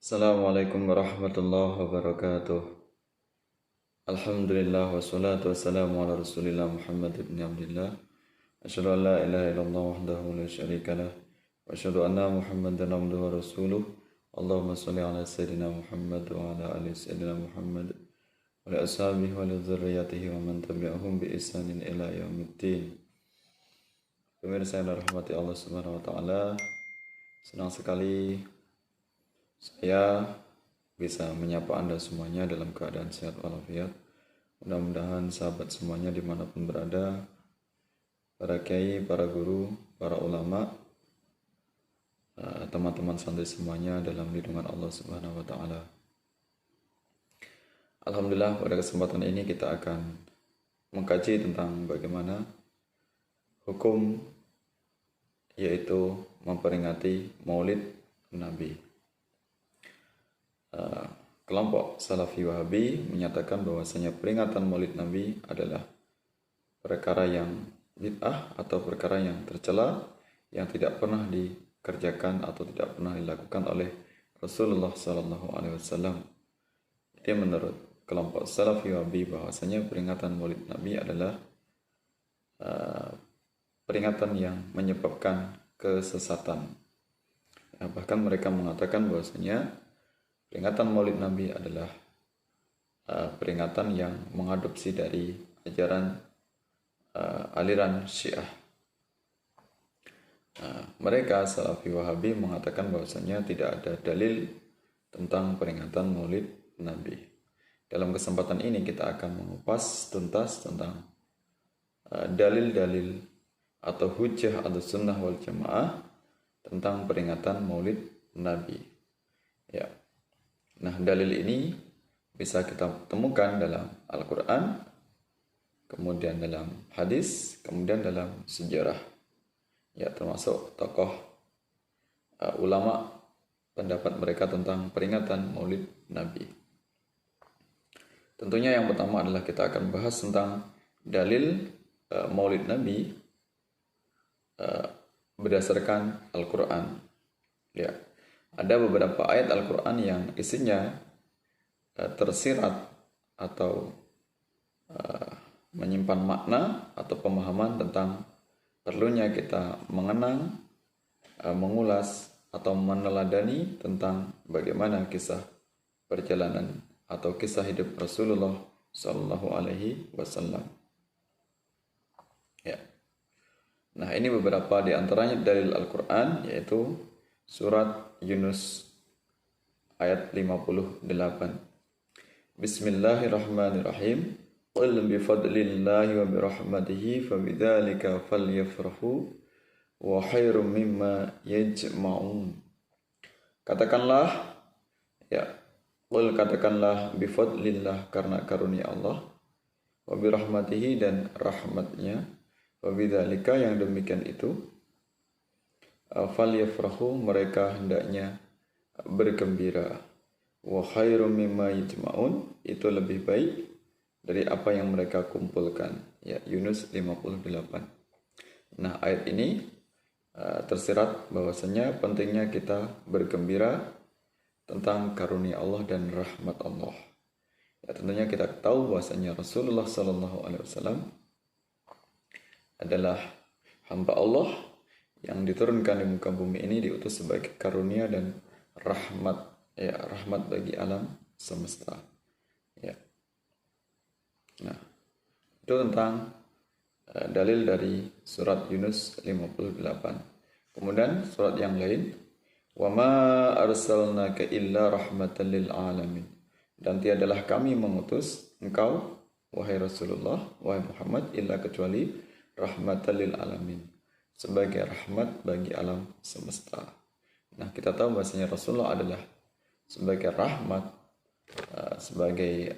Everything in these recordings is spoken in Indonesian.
Assalamualaikum warahmatullahi wabarakatuh. Alhamdulillah wassalatu wassalamu ala Rasulillah Muhammad ibn Abdullah. Asyhadu an la ilaha illallah wahdahu la syarika lah wa asyhadu anna Muhammadan abduhu wa rasuluh. Allahumma shalli ala sayyidina Muhammad wa ala ali sayyidina Muhammad wa ala ashabihi wa ala dzurriyyatihi wa man tabi'ahum bi ihsanin ila yaumiddin. Pemirsa yang dirahmati Allah Subhanahu wa taala, senang sekali saya bisa menyapa Anda semuanya dalam keadaan sehat walafiat. Mudah-mudahan sahabat semuanya dimanapun berada, para kiai, para guru, para ulama, teman-teman santri semuanya dalam lindungan Allah Subhanahu wa taala. Alhamdulillah, pada kesempatan ini kita akan mengkaji tentang bagaimana hukum yaitu memperingati Maulid Nabi. Kelompok Salafi Wahabi menyatakan bahwasanya peringatan Maulid Nabi adalah perkara yang bid'ah atau perkara yang tercela yang tidak pernah dikerjakan atau tidak pernah dilakukan oleh Rasulullah Sallallahu Alaihi Wasallam. Jadi menurut kelompok Salafi Wahabi bahwasanya peringatan Maulid Nabi adalah peringatan yang menyebabkan kesesatan. Bahkan mereka mengatakan bahwasanya peringatan Maulid Nabi adalah peringatan yang mengadopsi dari ajaran aliran Syiah. Mereka Salafi Wahabi mengatakan bahwasanya tidak ada dalil tentang peringatan Maulid Nabi. Dalam kesempatan ini kita akan mengupas tuntas tentang dalil-dalil atau hujjah Ahlussunnah wal Jamaah tentang peringatan Maulid Nabi. Ya. Nah, dalil ini bisa kita temukan dalam Al-Quran, kemudian dalam hadis, kemudian dalam sejarah. Ya, termasuk tokoh ulama pendapat mereka tentang peringatan Maulid Nabi. Tentunya yang pertama adalah kita akan bahas tentang dalil Maulid Nabi berdasarkan Al-Quran. Ya. Ada beberapa ayat Al-Quran yang isinya tersirat atau menyimpan makna atau pemahaman tentang perlunya kita mengenang, mengulas, atau meneladani tentang bagaimana kisah perjalanan atau kisah hidup Rasulullah Sallallahu Alaihi Wasallam. Ya. Nah, ini beberapa di antaranya dalil Al-Quran, yaitu surat Yunus ayat 58. Bismillahirrahmanirrahim. Qul bifadlillahi wa birahmatihi fabidzalika falyafrahu wa khairum mimma yajma'un. Katakanlah, ya, qul katakanlah bifadlillah karena karunia Allah, wa birahmatihi dan rahmatnya, fabidzalika yang demikian itu, falyafrahu mereka hendaknya bergembira, wa khairum mimma yajma'un itu lebih baik dari apa yang mereka kumpulkan. Ya, Yunus 58. Nah, ayat ini tersirat bahwasanya pentingnya kita bergembira tentang karunia Allah dan rahmat Allah. Ya, tentunya kita tahu bahwasanya Rasulullah Sallallahu Alaihi Wasallam adalah hamba Allah yang diturunkan di muka bumi ini, diutus sebagai karunia dan rahmat, ya, rahmat bagi alam semesta. Ya. Nah, itu tentang dalil dari surat Yunus 58. Kemudian surat yang lain, wa ma arsalnaka illa rahmatan lil alamin, dan tiadalah kami mengutus engkau wahai Rasulullah, wahai Muhammad, illa kecuali rahmatan lil alamin, sebagai rahmat bagi alam semesta. Nah, kita tahu bahasanya Rasulullah adalah sebagai rahmat, sebagai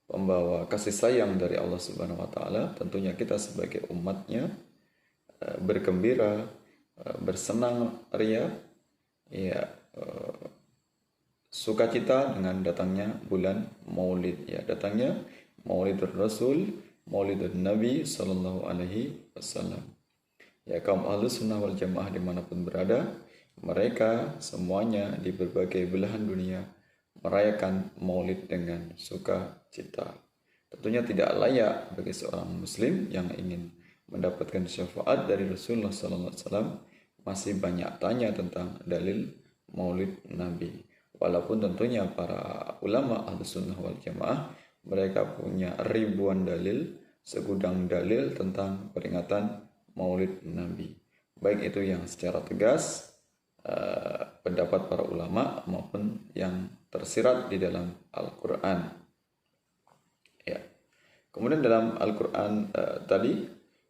pembawa kasih sayang dari Allah Subhanahu wa taala. Tentunya kita sebagai umatnya bergembira, bersenang ria, ya, sukacita dengan datangnya bulan Maulid, ya, datangnya Maulidur Rasul, Maulidur Nabi Sallallahu Alaihi Wasallam. Ya, kaum Ahlussunnah wal Jamaah dimanapun berada, mereka semuanya di berbagai belahan dunia merayakan Maulid dengan sukacita. Tentunya tidak layak bagi seorang muslim yang ingin mendapatkan syafaat dari Rasulullah SAW masih banyak tanya tentang dalil Maulid Nabi. Walaupun tentunya para ulama Ahlussunnah wal Jamaah mereka punya ribuan dalil, segudang dalil tentang peringatan Maulid Nabi. Baik itu yang secara tegas pendapat para ulama maupun yang tersirat di dalam Al-Qur'an. Ya. Kemudian dalam Al-Qur'an tadi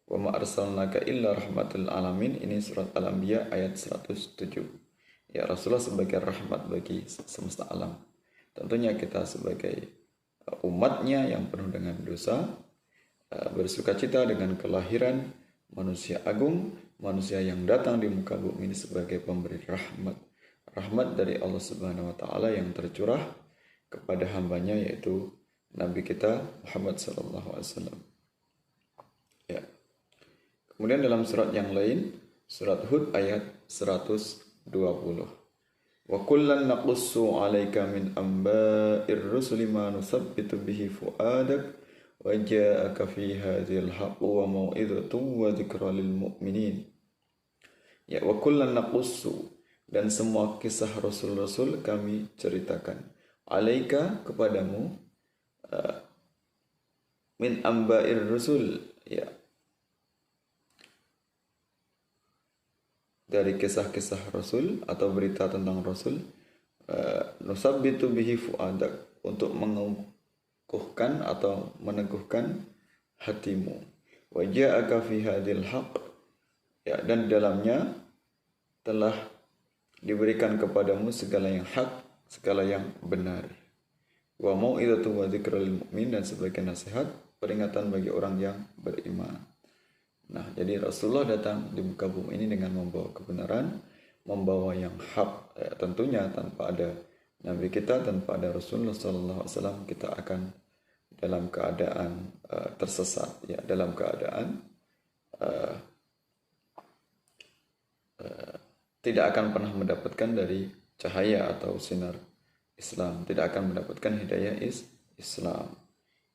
wa ma arsalnaka illa rahmatul alamin, ini surat Al-Anbiya ayat 107. Ya, Rasulullah sebagai rahmat bagi semesta alam. Tentunya kita sebagai umatnya yang penuh dengan dosa bersukacita dengan kelahiran manusia agung, manusia yang datang di muka bumi ini sebagai pemberi rahmat dari Allah Subhanahu wa taala yang tercurah kepada hambanya yaitu Nabi kita Muhammad sallallahu alaihi wasallam. Ya. Kemudian dalam surat yang lain, surat Hud ayat 120. Wa kullan naqussu 'alaika min amba'ir rusuli ma nusabbitu bihi fu'adak wa ja'aka fi hadzal haqqu wa mau'izatun wa dzikra lil mu'minin. Ya, wa kullan naqussu, dan semua kisah rasul-rasul kami ceritakan. 'Alaika, kepadamu, min amba'ir rusul, ya, dari kisah-kisah Rasul atau berita tentang Rasul, nusabbitu bihi fu'adak, untuk mengukuhkan atau meneguhkan hatimu. Wa ja'aka fi hadil haqq, ya, dan dalamnya telah diberikan kepadamu segala yang hak, segala yang benar. Wa mau'izatu wa dzikra lil mu'min, dan sebagai nasihat, peringatan bagi orang yang beriman. Nah, jadi Rasulullah datang di muka bumi ini dengan membawa kebenaran, membawa yang hak. Ya, tentunya tanpa ada Nabi kita, tanpa ada Rasulullah SAW, kita akan dalam keadaan tersesat, ya, dalam keadaan tidak akan pernah mendapatkan dari cahaya atau sinar Islam, tidak akan mendapatkan hidayah Islam.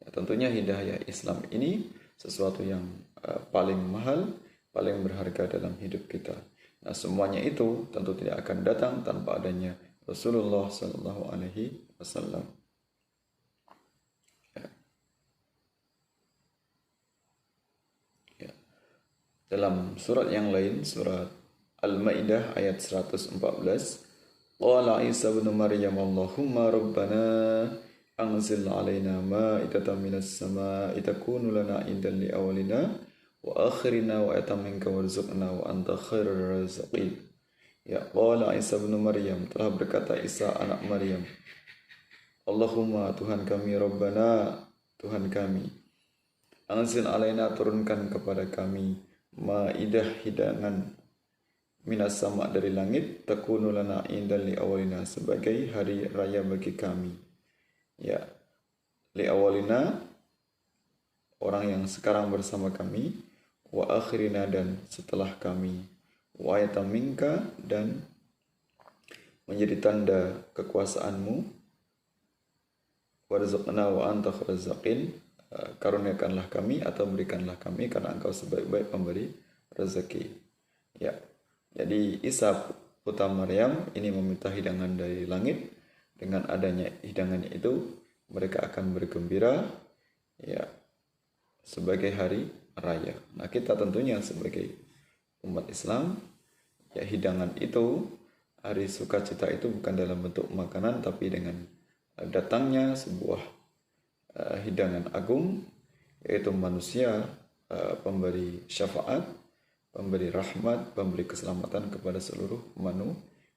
Ya, tentunya hidayah Islam ini sesuatu yang paling mahal, paling berharga dalam hidup kita. Nah, semuanya itu tentu tidak akan datang tanpa adanya Rasulullah Sallallahu Alaihi Wasallam. Ya. Dalam surat yang lain, surat Al-Maidah ayat 114, Qala Isa bin Maryam Allahumma Rabbana anzil alaina ma'idatan minas sama'i takunu lana idan li awalina wa akhirina wa ataminka warzuqna wa anta khairur raziqin. Ya, qala Isa bin Maryam, telah berkata Isa anak Maryam, Allahumma, Tuhan kami, Rabbana, Tuhan kami, anzil alaina, turunkan kepada kami, ma'idah, hidangan, minas sama, dari langit, takunu lana idan li awalina, sebagai hari raya bagi kami. Ya, li awalina, orang yang sekarang bersama kami, wa akhirina, dan setelah kami, wa ayatan minka, dan menjadi tanda kekuasaanmu, warzuqna wa anta khairur, karuniakanlah kami atau berikanlah kami karena engkau sebaik-baik pemberi rezeki. Ya, jadi Isa putra Maryam ini meminta hidangan dari langit. Dengan adanya hidangannya itu, mereka akan bergembira, ya, sebagai hari raya. Nah, kita tentunya sebagai umat Islam, ya, hidangan itu, hari sukacita itu bukan dalam bentuk makanan, tapi dengan datangnya sebuah hidangan agung, yaitu manusia, pemberi syafaat, pemberi rahmat, pemberi keselamatan kepada seluruh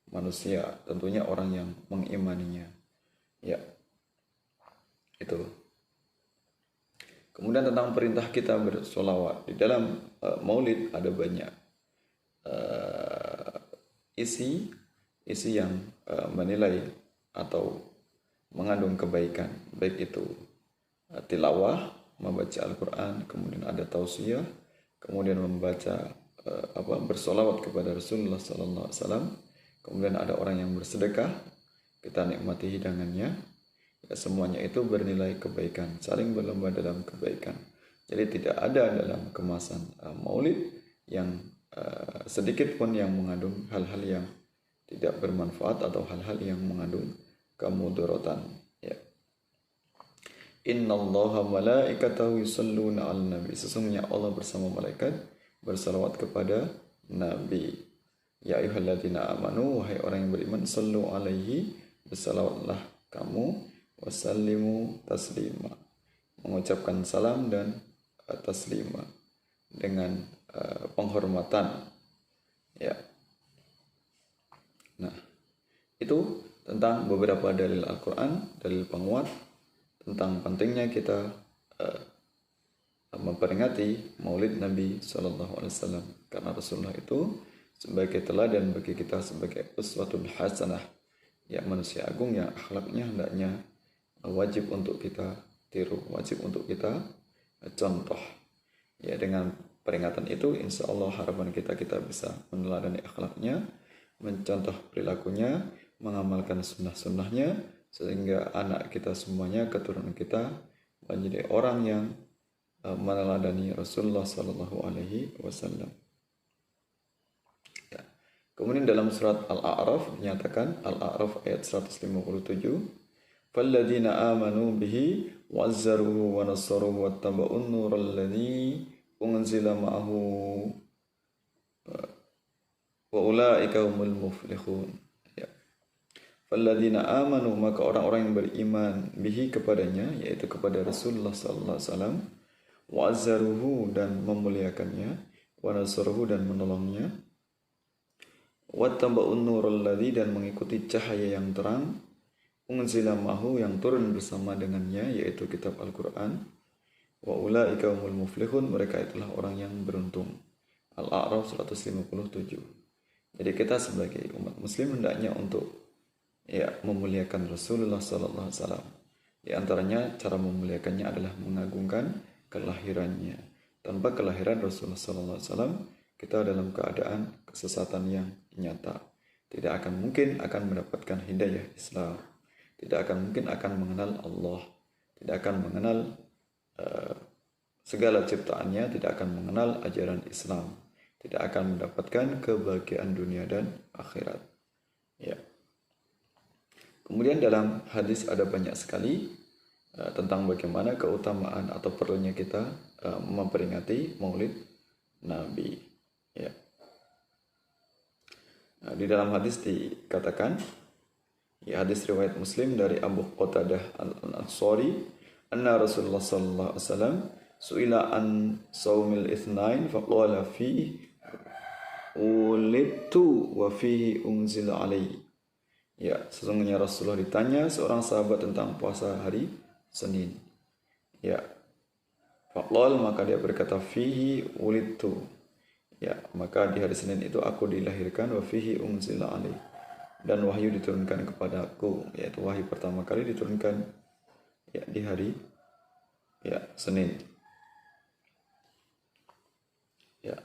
manusia, tentunya orang yang mengimaninya. Ya, itu. Kemudian tentang perintah kita bersolawat. Di dalam maulid ada banyak isi yang menilai atau mengandung kebaikan. Baik itu tilawah, membaca Al-Quran, kemudian ada tausiah, kemudian membaca bersolawat kepada Rasulullah SAW, kemudian ada orang yang bersedekah, kita nikmati hidangannya, ya semuanya itu bernilai kebaikan, saling berlomba dalam kebaikan. Jadi tidak ada dalam kemasan maulid yang sedikit pun yang mengandung hal-hal yang tidak bermanfaat atau hal-hal yang mengandung kemudaratan. Ya. Innallaha malaikatahu yusalluna 'alan nabi. Sesungguhnya Allah bersama malaikat bersalawat kepada Nabi. Ya ayyuhalladzina amanu, wahai orang yang beriman, sallu alaihi, bersalawatlah kamu, wasallimu taslima, mengucapkan salam dan taslima dengan penghormatan. Ya. Nah, itu tentang beberapa dalil Al-Quran, dalil penguat tentang pentingnya kita memperingati Maulid Nabi SAW, karena Rasulullah itu sebagai teladan bagi kita, sebagai uswatul hasanah, ya manusia agung yang akhlaknya hendaknya wajib untuk kita tiru, wajib untuk kita contoh. Ya, dengan peringatan itu insya Allah harapan kita bisa meneladani akhlaknya, mencontoh perilakunya, mengamalkan sunnah-sunnahnya, sehingga anak kita semuanya, keturunan kita menjadi orang yang meneladani Rasulullah SAW. Ya. Kemudian dalam surat Al-A'raf dinyatakan, Al-A'raf ayat 157, "Falladzina amanu bihi wa'azzaruhu wa nasaruhu wattaba'un nural ladzi unzila ma'ahu wa ulaika humul muflihun." Ya. Falladzina amanu, maka orang-orang yang beriman, bihi kepadanya, yaitu kepada Rasulullah sallallahu alaihi wasallam, wa'azzaruhu dan memuliakannya, wa nasaruhu dan menolongnya, wattaba'un nural ladzi dan mengikuti cahaya yang terang, unzila ma'ahu yang turun bersama dengannya, yaitu kitab Al-Quran, wa ulaika humul muflihun, mereka itulah orang yang beruntung. Al-A'raf 157. Jadi kita sebagai umat muslim hendaknya untuk memuliakan Rasulullah sallallahu alaihi wasallam. Di antaranya cara memuliakannya adalah mengagungkan kelahirannya. Tanpa kelahiran Rasulullah sallallahu alaihi wasallam, kita dalam keadaan kesesatan yang nyata. Tidak akan mungkin akan mendapatkan hidayah Islam. Tidak akan mungkin akan mengenal Allah. Tidak akan mengenal segala ciptaannya. Tidak akan mengenal ajaran Islam. Tidak akan mendapatkan kebahagiaan dunia dan akhirat. Ya. Kemudian dalam hadis ada banyak sekali tentang bagaimana keutamaan atau perlunya kita memperingati Maulid Nabi. Ya. Nah, di dalam hadis dikatakan, ya, hadis riwayat Muslim dari Abu Qatadah Al-Ansari, anna Rasulullah sallallahu alaihi wasallam su'ila an saumil itsnain faqala fi ulidtu wa fihi unzila alaihi. Ya, sesungguhnya Rasulullah ditanya seorang sahabat tentang puasa hari Senin. Ya. Faqal, maka dia berkata, fihi ulidtu. Ya, maka di hari Senin itu aku dilahirkan, wa fihi unzila alaihi. Dan wahyu diturunkan kepadaku, yaitu wahyu pertama kali diturunkan ya di hari Senin. Ya.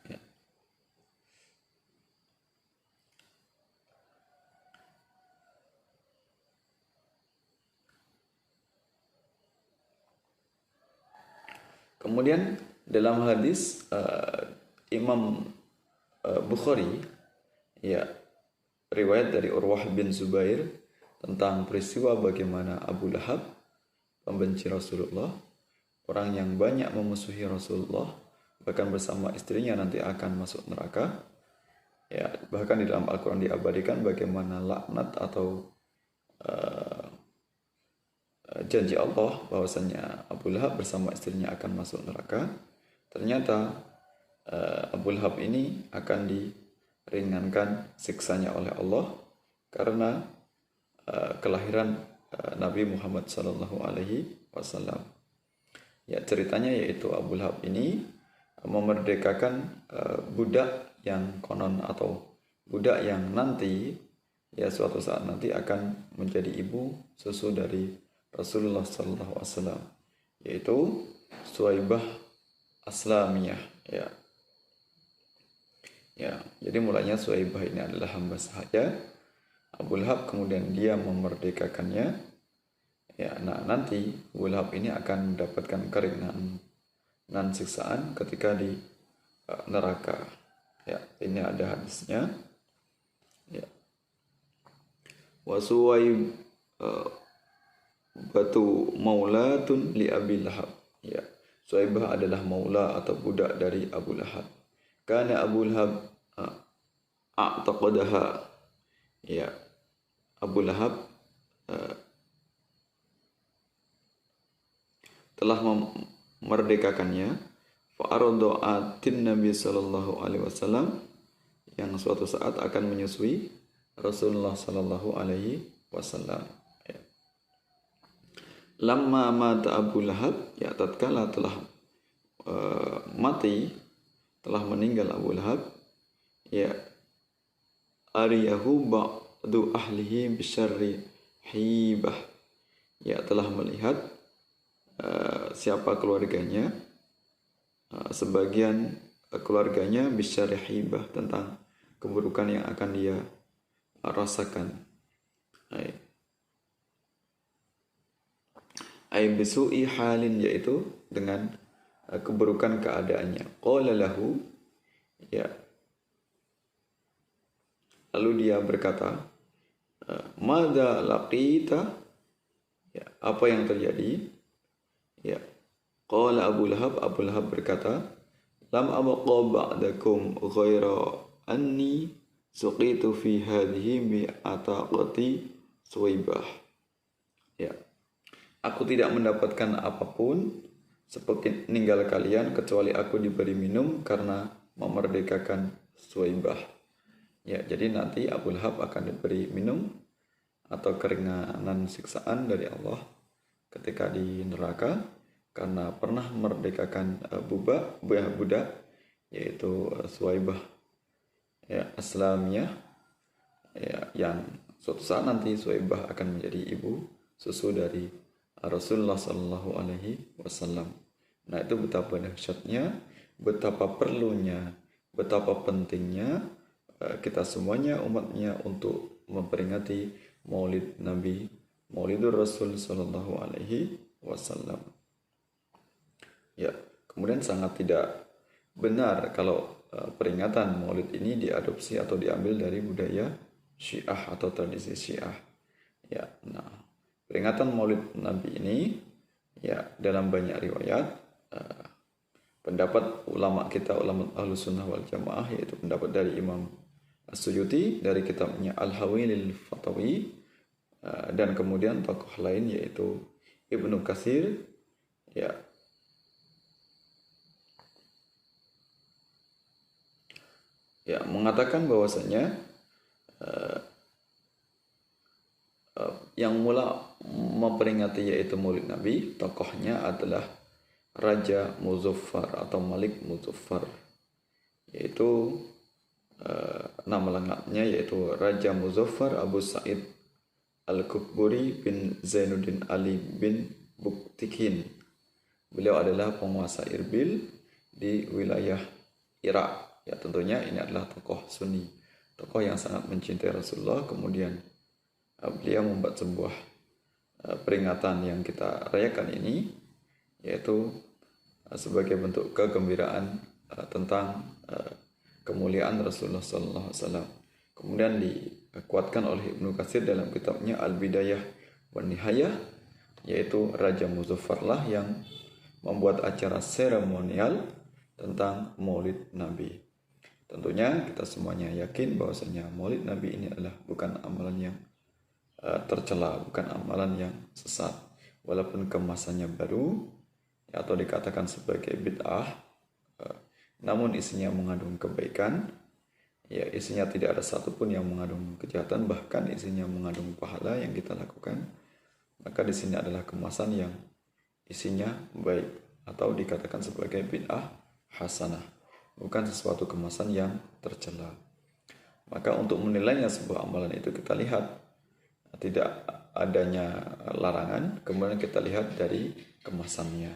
Ya. Kemudian dalam hadis Imam Bukhari, ya, riwayat dari Urwah bin Zubair tentang peristiwa bagaimana Abu Lahab, pembenci Rasulullah, orang yang banyak memusuhi Rasulullah, bahkan bersama istrinya nanti akan masuk neraka. Ya, bahkan di dalam Al-Quran diabadikan bagaimana laknat atau janji Allah bahwasanya Abu Lahab bersama istrinya akan masuk neraka. Ternyata Abu Lahab ini akan diringankan siksanya oleh Allah karena kelahiran Nabi Muhammad SAW. Ya, ceritanya yaitu Abu Lahab ini memerdekakan budak yang konon atau budak yang nanti ya suatu saat nanti akan menjadi ibu susu dari Rasulullah SAW, yaitu Suwaibah Aslamiyah, ya. Ya, jadi mulanya Suwaibah ini adalah hamba sahaya Abu Lahab, kemudian dia memerdekakannya. Ya, nah nanti Abu Lahab ini akan mendapatkan keringanan siksaan ketika di neraka. Ya, ini ada hadisnya. Ya. Wa Suwaib batu maulatun li Abi Lahab. Ya, Suwaibah adalah maula atau budak dari Abu Lahab. Karena Abu Lahab a'taqadaha. Ya, Abu Lahab telah memerdekakannya. Fa'arada'atin Nabi sallallahu alaihi wasallam, yang suatu saat akan menyusui Rasulullah sallallahu alaihi wasallam. Ya. Lamma mata Abu Lahab, ya tatkala telah mati, telah meninggal Abu Lahab, ya ariyahu ba'du ahlihi bisyarri hibah, ya telah melihat siapa keluarganya, sebagian keluarganya bisyarri hibah, tentang keburukan yang akan dia rasakan. Ay bisu'i halin, yaitu dengan keburukan keadaannya. Qala lahu, ya. Lalu dia berkata, madza laqita? Ya, apa yang terjadi? Ya. Qala Abu Lahab berkata, lam abqa ba'dakum ghaira anni suqitu fi hadhihi bi ataqati Suwaibah. Ya. Aku tidak mendapatkan apapun seperti meninggal kalian kecuali aku diberi minum karena memerdekakan Suwaibah. Ya, jadi nanti Abu Lahab akan diberi minum atau keringanan siksaan dari Allah ketika di neraka karena pernah memerdekakan budak, yaitu Suwaibah, ya, Aslamiyah, ya, yang suatu saat nanti Suwaibah akan menjadi ibu susu dari Rasulullah Sallallahu Alaihi Wasallam. Nah, itu betapa dahsyatnya, betapa perlunya, betapa pentingnya kita semuanya umatnya untuk memperingati Maulid Nabi, Maulidur Rasul Sallallahu Alaihi Wasallam. Ya, kemudian sangat tidak benar kalau peringatan Maulid ini diadopsi atau diambil dari budaya Syiah atau tradisi Syiah. Ya, nah, peringatan Maulid Nabi ini, ya, dalam banyak riwayat pendapat ulama kita, ulama Ahlus Sunnah wal Jamaah, yaitu pendapat dari Imam As-Suyuti dari kitabnya Al-Hawilil Fatawi, dan kemudian tokoh lain yaitu Ibnu Katsir, ya mengatakan bahwasanya yang mula memperingati yaitu Maulid Nabi, tokohnya adalah Raja Muzaffar atau Malik Muzaffar, yaitu nama lengkapnya yaitu Raja Muzaffar Abu Sa'id Al-Kuburi bin Zainuddin Ali bin Buktikin. Beliau adalah penguasa Irbil di wilayah Irak. Ya, tentunya ini adalah tokoh Sunni, tokoh yang sangat mencintai Rasulullah. Kemudian beliau membuat sebuah peringatan yang kita rayakan ini, yaitu sebagai bentuk kegembiraan tentang kemuliaan Rasulullah SAW. Kemudian dikuatkan oleh Ibnu Katsir dalam kitabnya Al-Bidayah wan Nihayah, yaitu Raja Muzaffar lah yang membuat acara seremonial tentang Maulid Nabi. Tentunya kita semuanya yakin bahwasanya Maulid Nabi ini adalah bukan amalan yang tercela, bukan amalan yang sesat, walaupun kemasannya baru atau dikatakan sebagai bid'ah, namun isinya mengandung kebaikan, ya, isinya tidak ada satupun yang mengandung kejahatan, bahkan isinya mengandung pahala yang kita lakukan. Maka di sini adalah kemasan yang isinya baik atau dikatakan sebagai bid'ah hasanah, bukan sesuatu kemasan yang tercela. Maka untuk menilainya sebuah amalan itu kita lihat tidak adanya larangan, kemudian kita lihat dari kemasannya.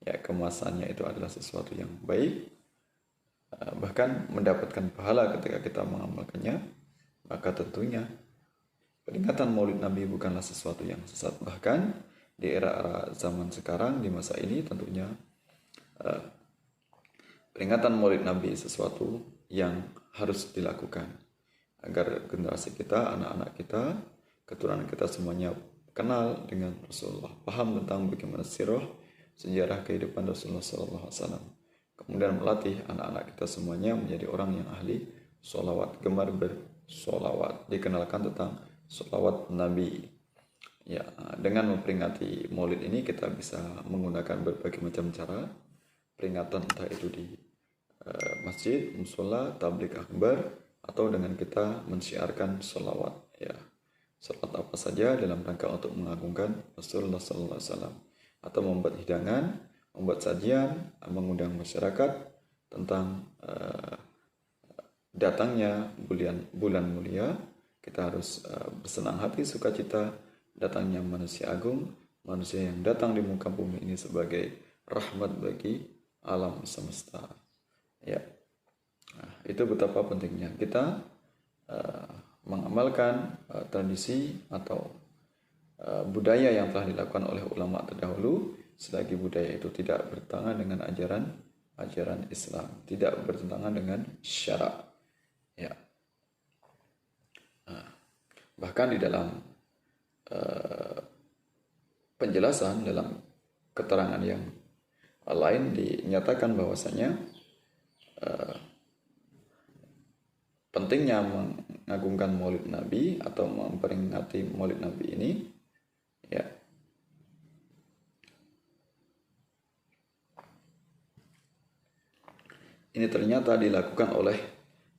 ya kemasannya itu adalah sesuatu yang baik, bahkan mendapatkan pahala ketika kita mengamalkannya, maka tentunya peringatan Maulid Nabi bukanlah sesuatu yang sesat. Bahkan di era-era zaman sekarang, di masa ini tentunya peringatan Maulid Nabi sesuatu yang harus dilakukan agar generasi kita, anak-anak kita, keturunan kita semuanya kenal dengan Rasulullah, paham tentang bagaimana sirah, sejarah kehidupan Rasulullah SAW. Kemudian melatih anak-anak kita semuanya menjadi orang yang ahli sholawat, gemar bersolawat, dikenalkan tentang sholawat Nabi. Ya, dengan memperingati Maulid ini kita bisa menggunakan berbagai macam cara peringatan, entah itu di masjid, musola, tabligh akbar, atau dengan kita mensyiarkan sholawat. Ya, sholawat apa saja dalam rangka untuk mengagungkan Rasulullah SAW, atau membuat hidangan, membuat sajian, mengundang masyarakat tentang datangnya bulan mulia. Kita harus bersenang hati, sukacita datangnya manusia agung, manusia yang datang di muka bumi ini sebagai rahmat bagi alam semesta. Ya, itu betapa pentingnya kita mengamalkan tradisi atau budaya yang telah dilakukan oleh ulama terdahulu, selagi budaya itu tidak bertentangan dengan ajaran Islam, tidak bertentangan dengan syarak. Ya. Bahkan di dalam penjelasan, dalam keterangan yang lain dinyatakan bahwasanya pentingnya mengagungkan Maulid Nabi atau memperingati Maulid Nabi ini, ya, ini ternyata dilakukan oleh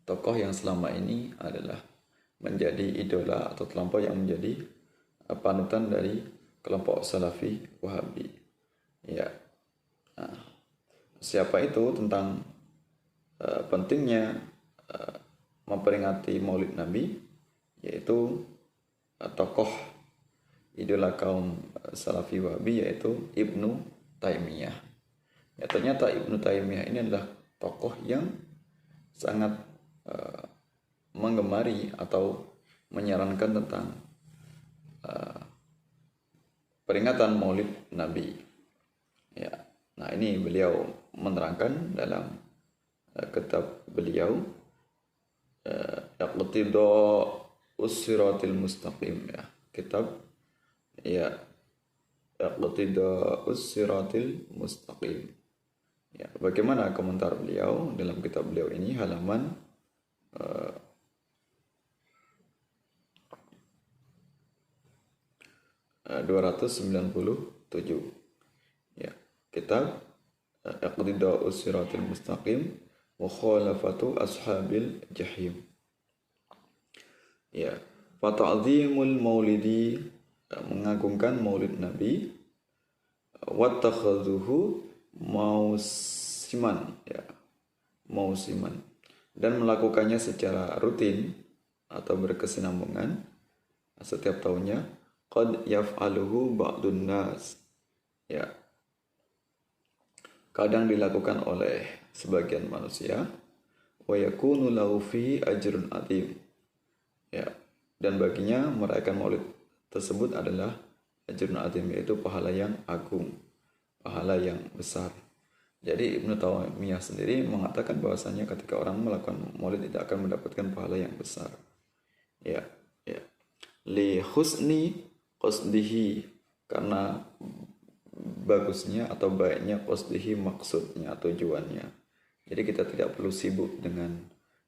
tokoh yang selama ini adalah menjadi idola atau terlampau yang menjadi panutan dari kelompok Salafi Wahabi. Ya, siapa itu? Tentang pentingnya memperingati Maulid Nabi, yaitu tokoh idola kaum Salafi Wahabi, yaitu Ibnu Taimiyah. Ya, ternyata Ibnu Taimiyah ini adalah tokoh yang sangat menggemari atau menyarankan tentang peringatan Maulid Nabi. Ya, nah ini beliau menerangkan dalam kitab beliau Iqtida'us Siratil Mustaqim, ya, kitab ya Iqtida'us Siratil Mustaqim. Ya, bagaimana komentar beliau dalam kitab beliau ini, halaman 297. Ya, kitab Iqtida'us Siratil Mustaqim Mukhalafatu Ashabil Jahim. Ya, fata'zimul maulidi, mengagungkan Maulid Nabi, wattakhadhuhu mausiman, ya, mausiman, dan melakukannya secara rutin atau berkesinambungan setiap tahunnya, qad yaf'aluhu ba'dun nas, ya, kadang dilakukan oleh sebagian manusia, wa yakunu lahu fi ajrun atim, ya, dan baginya merayakan Maulid tersebut adalah ajrun atim, yaitu pahala yang agung, pahala yang besar. Jadi Ibnu Taimiyah sendiri mengatakan bahwasanya ketika orang melakukan Maulid tidak akan mendapatkan pahala yang besar. Ya, ya. Li husni qasdihi, karena bagusnya atau baiknya qasdihi, maksudnya, tujuannya. Jadi kita tidak perlu sibuk dengan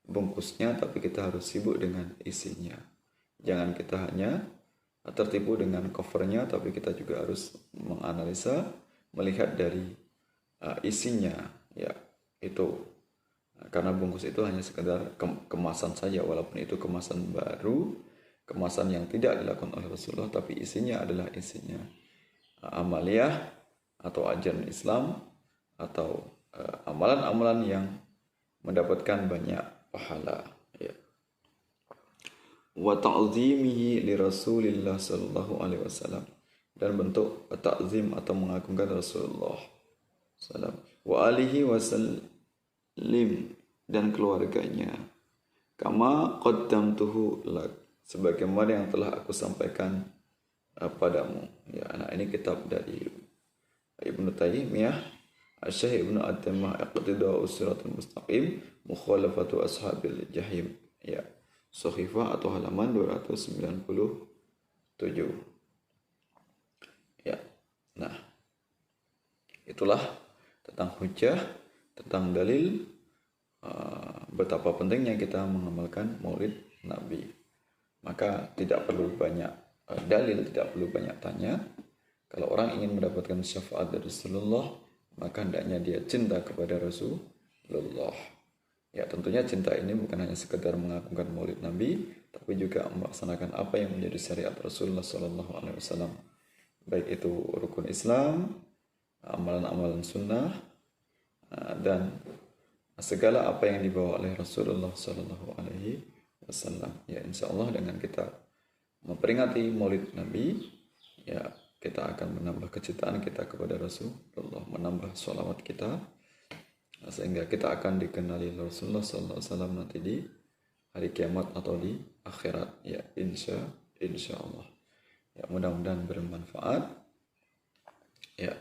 bungkusnya, tapi kita harus sibuk dengan isinya. Jangan kita hanya tertipu dengan covernya, tapi kita juga harus menganalisa, melihat dari isinya, ya, itu. Karena bungkus itu hanya sekedar kemasan saja, walaupun itu kemasan baru, kemasan yang tidak dilakukan oleh Rasulullah, tapi isinya adalah isinya amaliyah atau ajaran Islam, atau amalan-amalan yang mendapatkan banyak pahala, ya. Wa ta'zimihi li Rasulillah sallallahu alaihi wasallam, dan bentuk ta'zim atau mengagungkan Rasulullah, salam wa alihi wasallim dan keluarganya. Kama qaddamtuhu lak, sebagaimana yang telah aku sampaikan padamu. Ya, nah ini kitab dari Ibnu Taimiyah, Asy-Syaikh Ibnu At-Taimiyah, Iqtida'us Shiratal Mustaqim, Mukhalafatu Ashabil Jahim. Ya, Shahifah atau halaman 297. Ya. Nah, itulah tentang hujjah, tentang dalil, betapa pentingnya kita mengamalkan Maulid Nabi. Maka tidak perlu banyak dalil, tidak perlu banyak tanya. Kalau orang ingin mendapatkan syafaat dari Rasulullah, maka hendaknya dia cinta kepada Rasulullah. Ya, tentunya cinta ini bukan hanya sekedar mengagungkan Maulid Nabi, tapi juga melaksanakan apa yang menjadi syariat Rasulullah SAW. Baik itu rukun Islam, amalan-amalan sunnah, dan segala apa yang dibawa oleh Rasulullah SAW. Ya, insya Allah dengan kita memperingati Maulid Nabi, ya kita akan menambah kecintaan kita kepada Rasulullah, menambah sholawat kita, sehingga kita akan dikenali Rasulullah SAW nanti di hari kiamat atau di akhirat. Ya, insya Allah. Ya, mudah-mudahan bermanfaat. Ya,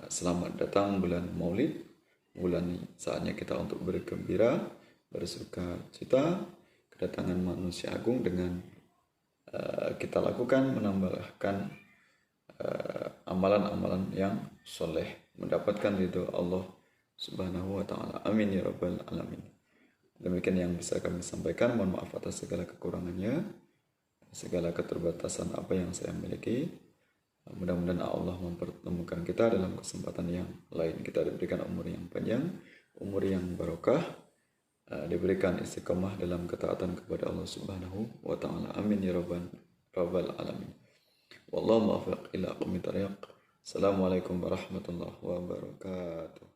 selamat datang bulan Maulid, bulan saatnya kita untuk bergembira, bersuka cita kedatangan manusia agung dengan kita lakukan menambahkan amalan-amalan yang soleh, mendapatkan ridho Allah Subhanahu wa Ta'ala. Amin ya Rabbal Alamin. Demikian yang bisa kami sampaikan. Mohon maaf atas segala kekurangannya, segala keterbatasan apa yang saya miliki. Mudah-mudahan Allah mempertemukan kita dalam kesempatan yang lain. Kita diberikan umur yang panjang, umur yang barokah, diberikan istiqamah dalam ketaatan kepada Allah Subhanahu wa Ta'ala. Amin ya Rabbal Alamin. Wallahu muwaffiq ila aqwamit thariq. Assalamualaikum warahmatullahi wabarakatuh.